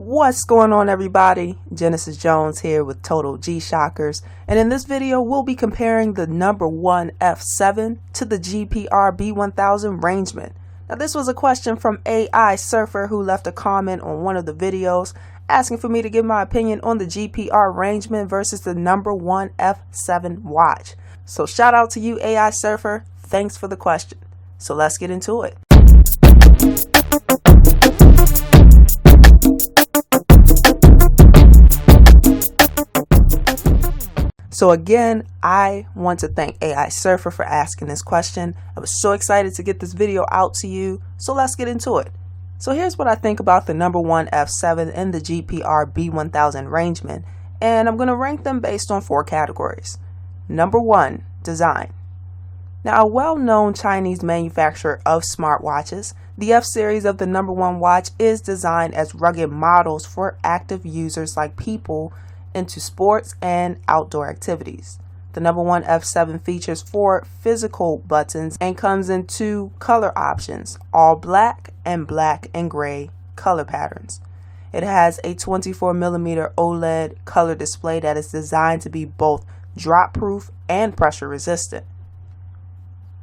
What's going on, everybody? Genesis Jones here with Total G-Shockers, and in this video we'll be comparing the No.1 F7 to the GPR-B1000 Rangeman. Now this was a question from AI Surfer, who left a comment on one of the videos asking for me to give my opinion on the GPR Rangeman versus the No.1 F7 watch. So shout out to you, AI Surfer, thanks for the question. So let's get into it. So again, I want to thank AI Surfer for asking this question. I was so excited to get this video out to you, so let's get into it. So here's what I think about the No.1 F7 and the GPR-B1000 Rangeman, and I'm going to rank them based on 4 categories. Number 1, design. Now, a well-known Chinese manufacturer of smartwatches, the F series of the No.1 watch is designed as rugged models for active users like people into sports and outdoor activities. The No.1 F7 features 4 physical buttons and comes in 2 color options, all black and gray color patterns. It has a 24mm OLED color display that is designed to be both drop proof and pressure resistant.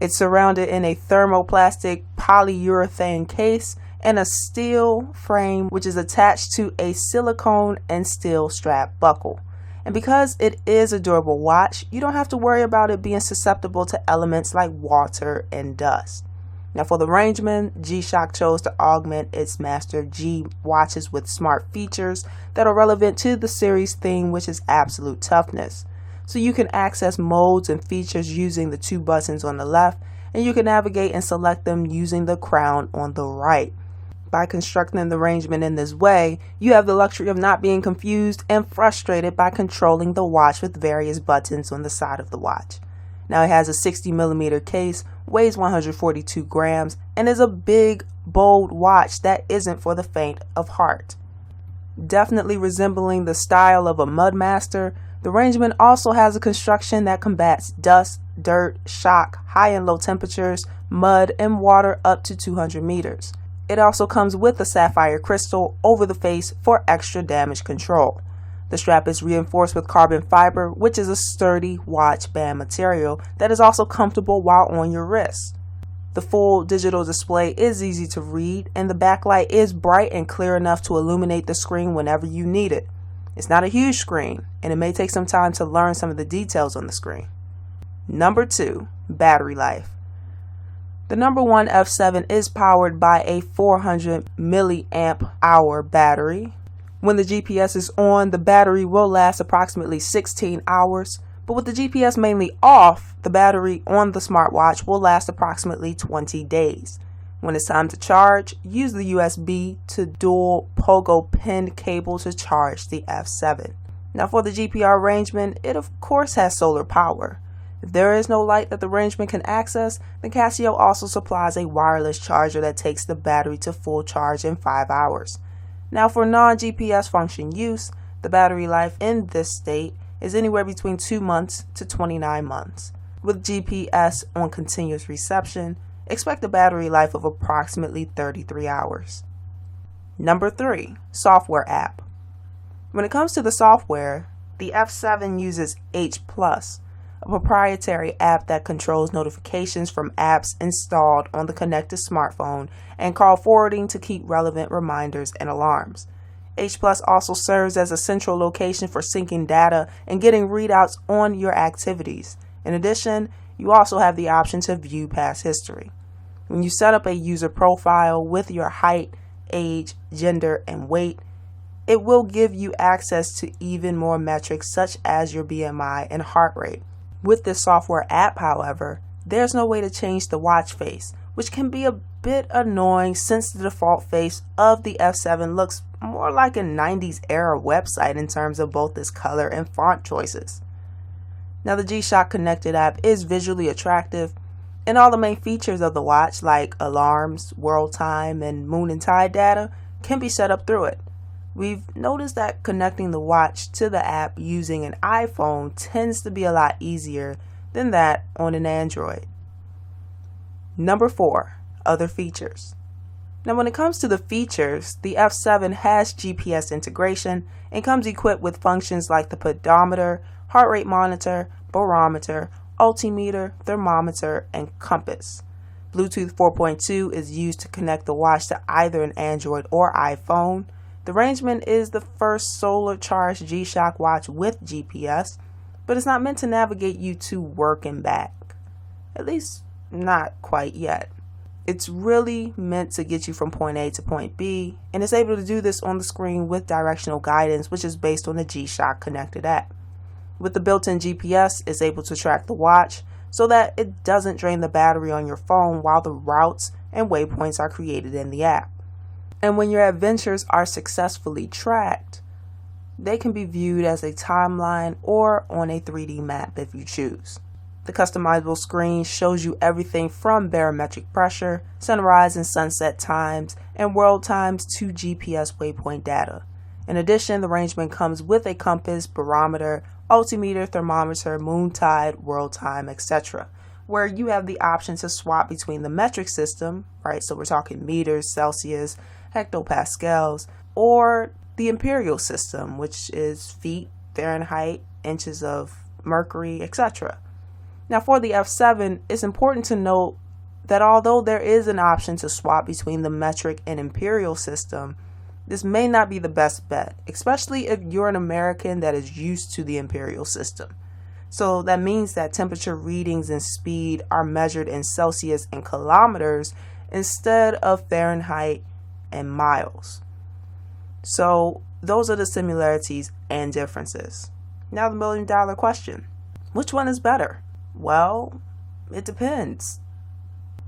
It's surrounded in a thermoplastic polyurethane case and a steel frame which is attached to a silicone and steel strap buckle. And because it is a durable watch, you don't have to worry about it being susceptible to elements like water and dust. Now for the Rangeman, G-Shock chose to augment its Master G watches with smart features that are relevant to the series theme, which is absolute toughness. So you can access modes and features using the 2 buttons on the left, and you can navigate and select them using the crown on the right. By constructing the Rangeman in this way, you have the luxury of not being confused and frustrated by controlling the watch with various buttons on the side of the watch. Now it has a 60mm case, weighs 142 grams, and is a big, bold watch that isn't for the faint of heart. Definitely resembling the style of a Mudmaster, the Rangeman also has a construction that combats dust, dirt, shock, high and low temperatures, mud, and water up to 200 meters. It also comes with a sapphire crystal over the face for extra damage control. The strap is reinforced with carbon fiber, which is a sturdy watch band material that is also comfortable while on your wrist. The full digital display is easy to read, and the backlight is bright and clear enough to illuminate the screen whenever you need it. It's not a huge screen, and it may take some time to learn some of the details on the screen. Number 2, battery life. The No.1 F7 is powered by a 400 milliamp hour battery. When the GPS is on, the battery will last approximately 16 hours, but with the GPS mainly off, the battery on the smartwatch will last approximately 20 days. When it's time to charge, use the USB to dual pogo pin cable to charge the F7. Now for the GPR Rangeman, it of course has solar power. If there is no light that the Rangeman can access, then Casio also supplies a wireless charger that takes the battery to full charge in 5 hours. Now for non-GPS function use, the battery life in this state is anywhere between 2 months to 29 months. With GPS on continuous reception, expect a battery life of approximately 33 hours. Number 3, software app. When it comes to the software, the F7 uses H+, a proprietary app that controls notifications from apps installed on the connected smartphone and call forwarding to keep relevant reminders and alarms. H+ also serves as a central location for syncing data and getting readouts on your activities. In addition, you also have the option to view past history. When you set up a user profile with your height, age, gender, and weight, it will give you access to even more metrics such as your BMI and heart rate. With this software app, however, there's no way to change the watch face, which can be a bit annoying since the default face of the F7 looks more like a 90s era website in terms of both its color and font choices. Now the G-Shock connected app is visually attractive, and all the main features of the watch like alarms, world time, and moon and tide data can be set up through it. We've noticed that connecting the watch to the app using an iPhone tends to be a lot easier than that on an Android. Number 4, other features. Now when it comes to the features, the F7 has GPS integration and comes equipped with functions like the pedometer, heart rate monitor, barometer, altimeter, thermometer, and compass. Bluetooth 4.2 is used to connect the watch to either an Android or iPhone. The Rangeman is the first solar charged G-Shock watch with GPS, but it's not meant to navigate you to work and back. At least not quite yet. It's really meant to get you from point A to point B, and it's able to do this on the screen with directional guidance, which is based on the G-Shock connected app. With the built-in GPS, it's able to track the watch so that it doesn't drain the battery on your phone while the routes and waypoints are created in the app. And when your adventures are successfully tracked, they can be viewed as a timeline or on a 3D map if you choose. The customizable screen shows you everything from barometric pressure, sunrise and sunset times, and world times to GPS waypoint data. In addition, the Rangeman comes with a compass, barometer, altimeter, thermometer, moon tide, world time, etc., where you have the option to swap between the metric system, right, so we're talking meters, Celsius, hectopascals, or the imperial system, which is feet, Fahrenheit, inches of mercury, etc. Now for the F7, it's important to note that although there is an option to swap between the metric and imperial system, this may not be the best bet, especially if you're an American that is used to the imperial system. So that means that temperature readings and speed are measured in Celsius and kilometers instead of Fahrenheit and miles. So those are the similarities and differences. Now the million-dollar question. Which one is better? Well, it depends.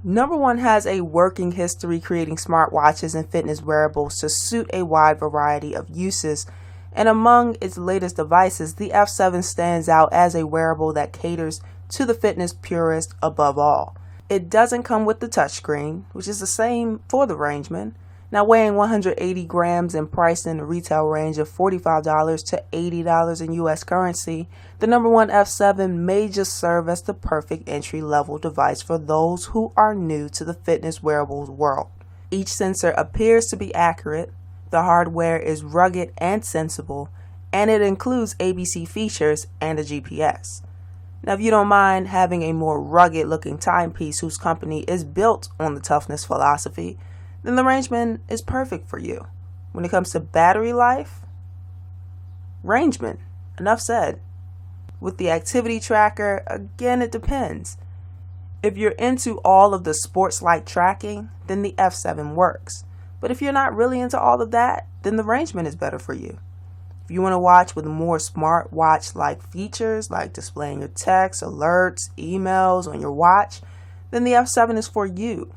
Number one has a working history creating smartwatches and fitness wearables to suit a wide variety of uses, and among its latest devices, the F7 stands out as a wearable that caters to the fitness purist above all. It doesn't come with the touchscreen, which is the same for the Rangeman. Now weighing 180 grams and priced in the retail range of $45 to $80 in US currency, the number one F7 may just serve as the perfect entry-level device for those who are new to the fitness wearables world. Each sensor appears to be accurate, the hardware is rugged and sensible, and it includes ABC features and a GPS. Now if you don't mind having a more rugged looking timepiece whose company is built on the toughness philosophy, then the Rangeman is perfect for you. When it comes to battery life, Rangeman, enough said. With the activity tracker, again, it depends. If you're into all of the sports-like tracking, then the F7 works. But if you're not really into all of that, then the Rangeman is better for you. If you want to watch with more smartwatch-like features, like displaying your texts, alerts, emails on your watch, then the F7 is for you.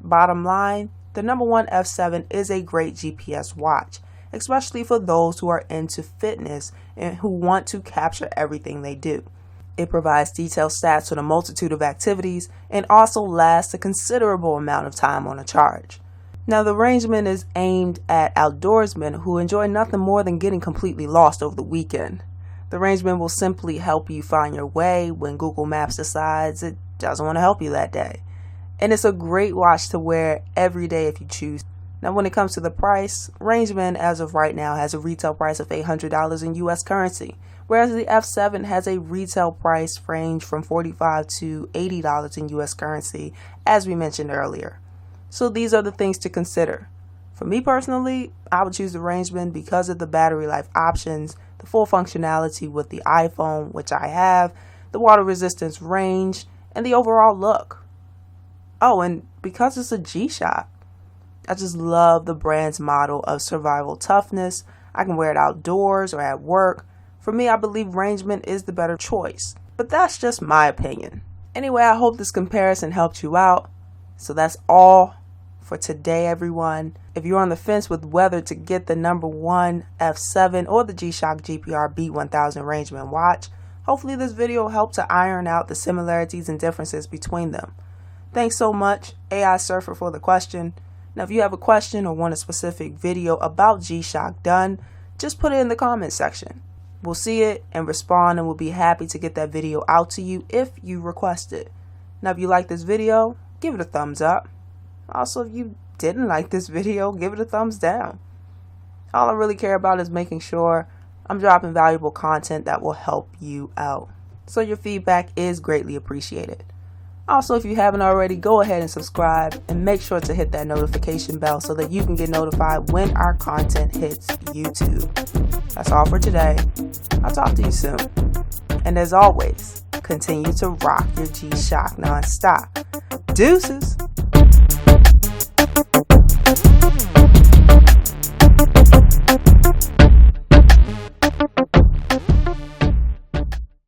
Bottom line, the number one F7 is a great GPS watch, especially for those who are into fitness and who want to capture everything they do. It provides detailed stats on a multitude of activities and also lasts a considerable amount of time on a charge. Now the Rangeman is aimed at outdoorsmen who enjoy nothing more than getting completely lost over the weekend. The Rangeman will simply help you find your way when Google Maps decides it doesn't want to help you that day. And it's a great watch to wear every day if you choose. Now when it comes to the price, Rangeman as of right now has a retail price of $800 in US currency, whereas the F7 has a retail price range from $45 to $80 in US currency, as we mentioned earlier. So these are the things to consider. For me personally, I would choose the Rangeman because of the battery life options, the full functionality with the iPhone, which I have, the water resistance range, and the overall look. Oh, and because it's a G-Shock, I just love the brand's model of survival toughness. I can wear it outdoors or at work. For me, I believe Rangeman is the better choice, but that's just my opinion. Anyway, I hope this comparison helped you out. So that's all for today, everyone. If you're on the fence with whether to get the number one F7 or the G-Shock GPRB1000 Rangeman watch, hopefully this video helped to iron out the similarities and differences between them. Thanks so much, AI Surfer, for the question. Now, if you have a question or want a specific video about G-Shock done, just put it in the comment section. We'll see it and respond, and we'll be happy to get that video out to you if you request it. Now, if you like this video, give it a thumbs up. Also, if you didn't like this video, give it a thumbs down. All I really care about is making sure I'm dropping valuable content that will help you out. So your feedback is greatly appreciated. Also, if you haven't already, go ahead and subscribe and make sure to hit that notification bell so that you can get notified when our content hits YouTube. That's all for today. I'll talk to you soon. And as always, continue to rock your G-Shock non-stop. Deuces!